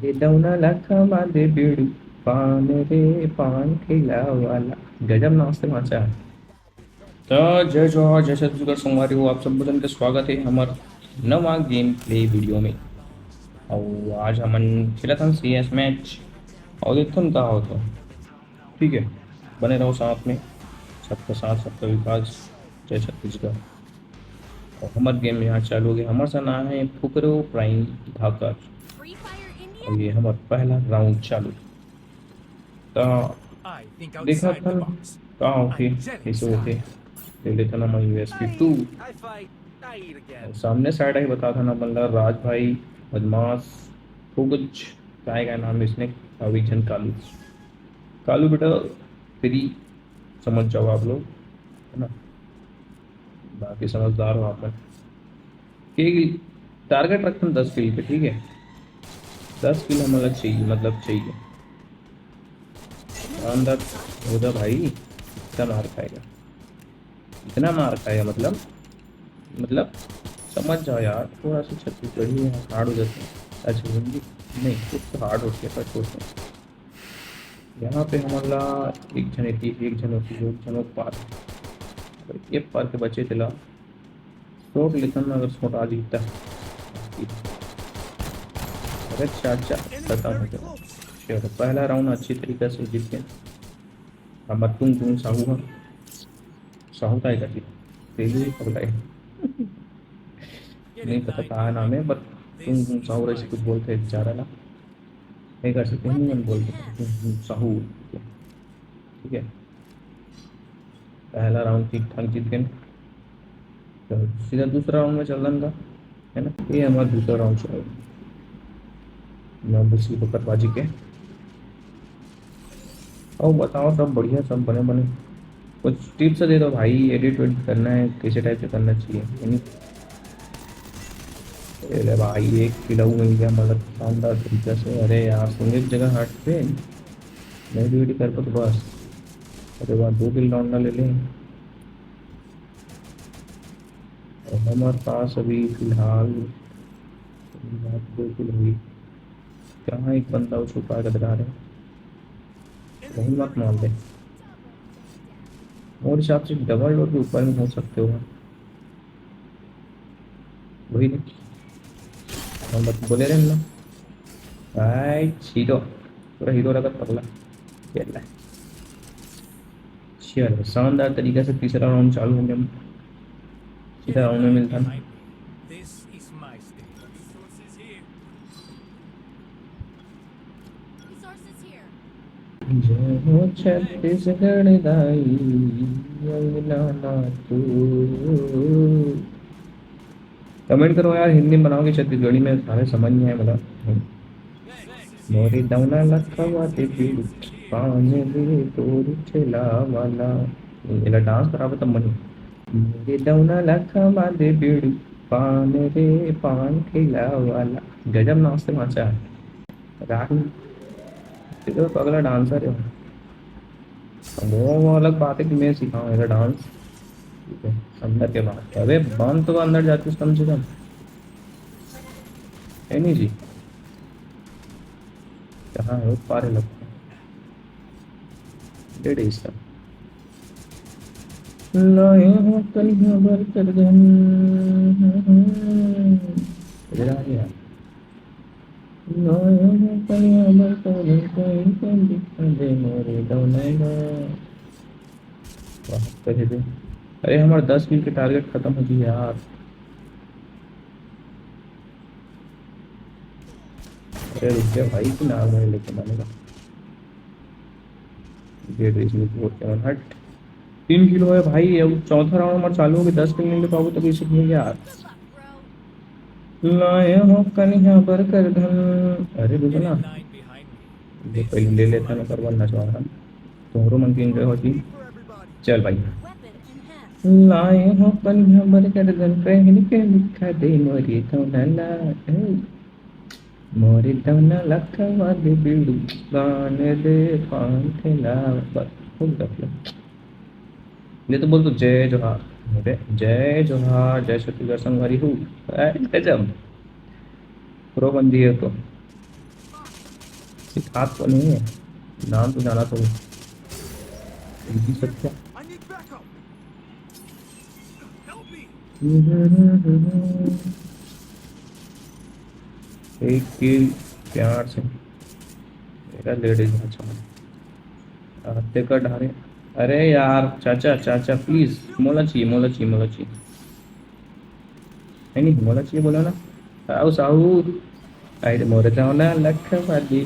ये दौना लखा दे बीड़ू पान रे पान खिला वाला गजब नाचते माचा। तो जय जोहार जय छत्तीसगढ़ संगवारी हो आप सब बचन के स्वागत है हमार नवा गेम प्ले वीडियो में। और आज हमन खेलत हन सी एस मैच और देखथन का होता। ठीक है, बने रहो साथ में। सबका साथ सबका विकास। जय छत्तीसगढ़। और हमार गेम यहाँ चालू हो गया। हमार सा नाम है फुकरो प्राइम धाकर। और ये हमार पहला राउंड चालू। तो I think देखा outside the था box. का होके I'm Jenny कैसे होके style. ले लेता ना मैं USP 2। I fight, I eat again. और सामने साइड ही बता था ना मतलब राज भाई बदमाश फुगज काय का नाम है इसने अविजन कालू। कालू बेटा तेरी समझ जाओ आप लोग, है ना। बाकी समझदार हो आप लोग। कि टारगेट रखते हैं 10 किल पे। ठीक है, 10 किल हमें चाहिए, मतलब चाहिए। अंदर हो जा भाई। इतना मार खाएगा, इतना मार खाएगा मतलब समझ जाओ यार। थोड़ा सा छत्तीसगढ़ी है, हार्ड हो जाते हैं। अच्छा हिंदी नहीं, कुछ तो हार्ड होती है पर सोचते हैं। यहाँ पे हमारा एक जन होती है, एक जन होती है, एक जन पार। अगर एक पार के बचे दिला शॉट लेता ना, अगर शॉट आ जीतता अगर चाचा Enemy खत्म हो very गया। close. चलो पहला राउंड अच्छी तरीके से जीत गए। हमारा तुम साहू है, साहू का एक जीत तेली पकड़ाई। Get नहीं in पता line कहाँ नाम behind है, me. बट This तुम is साहू ऐसे my कुछ state. बोलते हैं बेचारा ना। नहीं कर सकते, हिंदी में बोलते हैं साहू। ठीक है, पहला राउंड ठीक ठाक जीत गए। तो सीधा दूसरा राउंड में चल रहा है ना। ये हमारा दूसरा राउंड चल मैं बस ये पकड़बाजी के। और बताओ सब बढ़िया, सब बने बने। कुछ टिप्स दे दो भाई, एडिट वेडिट करना है कैसे टाइप से करना चाहिए यानी। अरे भाई एक किलो मिल गया, मतलब शानदार तरीके से। अरे यार सुन एक जगह हट पे नहीं वीडियो कर पाओ तो बस। अरे वाह 2 किल लौंडा ले लें। और हमारे पास अभी फिलहाल बात 2 किल हुई। कहाँ एक बंदा वो छुपा कर रहा है, Enemy वही मत very मार दे। close. और हिसाब से डबल डोर के ऊपर में हो सकते हो। वही नहीं हम बस बोले रहे ना भाई। हीरो पूरा हीरो लगा पगला खेल रहा है। चलो शानदार तरीके से तीसरा राउंड चालू हो गया। Get सीधा in राउंड में line मिलता है। behind me. This is my state. Resources here. जय हो Thanks. छत्तीसगढ़ दाई अंगना ना तू। कमेंट करो यार, हिंदी में बनाओगे छत्तीसगढ़ी में सारे समझ नहीं आए मतलब। Thanks. मोरी दौना लखवा Resources ते here. पीड़ू पाने दे तोर ठेला वाला। इला डांस करावे तब मनी। मोरी दौना लखवा दे बीड़ू पान रे पान खिला वाला गजब नाचते माचा। राहुल तेरे तो अगला डांसर है। वो अलग बात है कि मैं सिखाऊं ऐसा डांस। ठीक है, अंदर के बाहर अबे बम तो अंदर जाती कम से कम है नहीं जी। कहाँ है वो पारे लगता है डेढ़ इसका। लाए हो कलियां भर कर गन। इधर आ गया। लाए हो कलियां भर कर गन कोई तो दिखा दे मोरे दौलना। वाह कहे दे। अरे हमारे 10 किल के टारगेट खत्म हो गई यार। अरे रुक गया भाई कि नाम है लेके बनेगा। डेढ़ इसमें बहुत क्या हट। 3 किलो है भाई। अब चौथा राउंड हमारा चालू हो गया, 10 किलो नहीं ले पाओगे तभी सीखेंगे यार। लाए हो कन्या पर कर धन। अरे रुको Get ना, in line behind me. ये This पहले ले is लेता my ना state. करवाना चाह रहा तुम्हारो मन की एंजॉय होती। Tea for everybody. चल भाई। लाए हो कन्या पर कर धन पहन के लिखा दे मोरी तो नला मोरी तो न लखवा दे बिड़ू गाने दे पान खेला। बस हो गया। ये तो बोल तो जय जोहार। अरे जय जोहार जय छत्तीसगढ़ संगवारी हूँ। गजब प्रो बंदी है तो। एक हाथ तो नहीं है, नाम तो जाना तो इनकी Satya. I need backup. Help me. एक किल प्यार से मेरा लेडीज अच्छा आते का ढारे। अरे यार चाचा चाचा प्लीज, मोला चाहिए मोला चाहिए मोला चाहिए। नहीं नहीं मोला चाहिए बोला ना। साहू साहू अरे मोरे जाओ ना लख वाली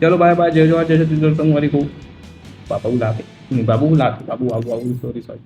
चलो बाय बाय, जय जवान जय श्री कृष्ण हमारी को। बाबू बुलाते नहीं, बाबू बुलाते, बाबू बाबू बाबू, सॉरी सॉरी।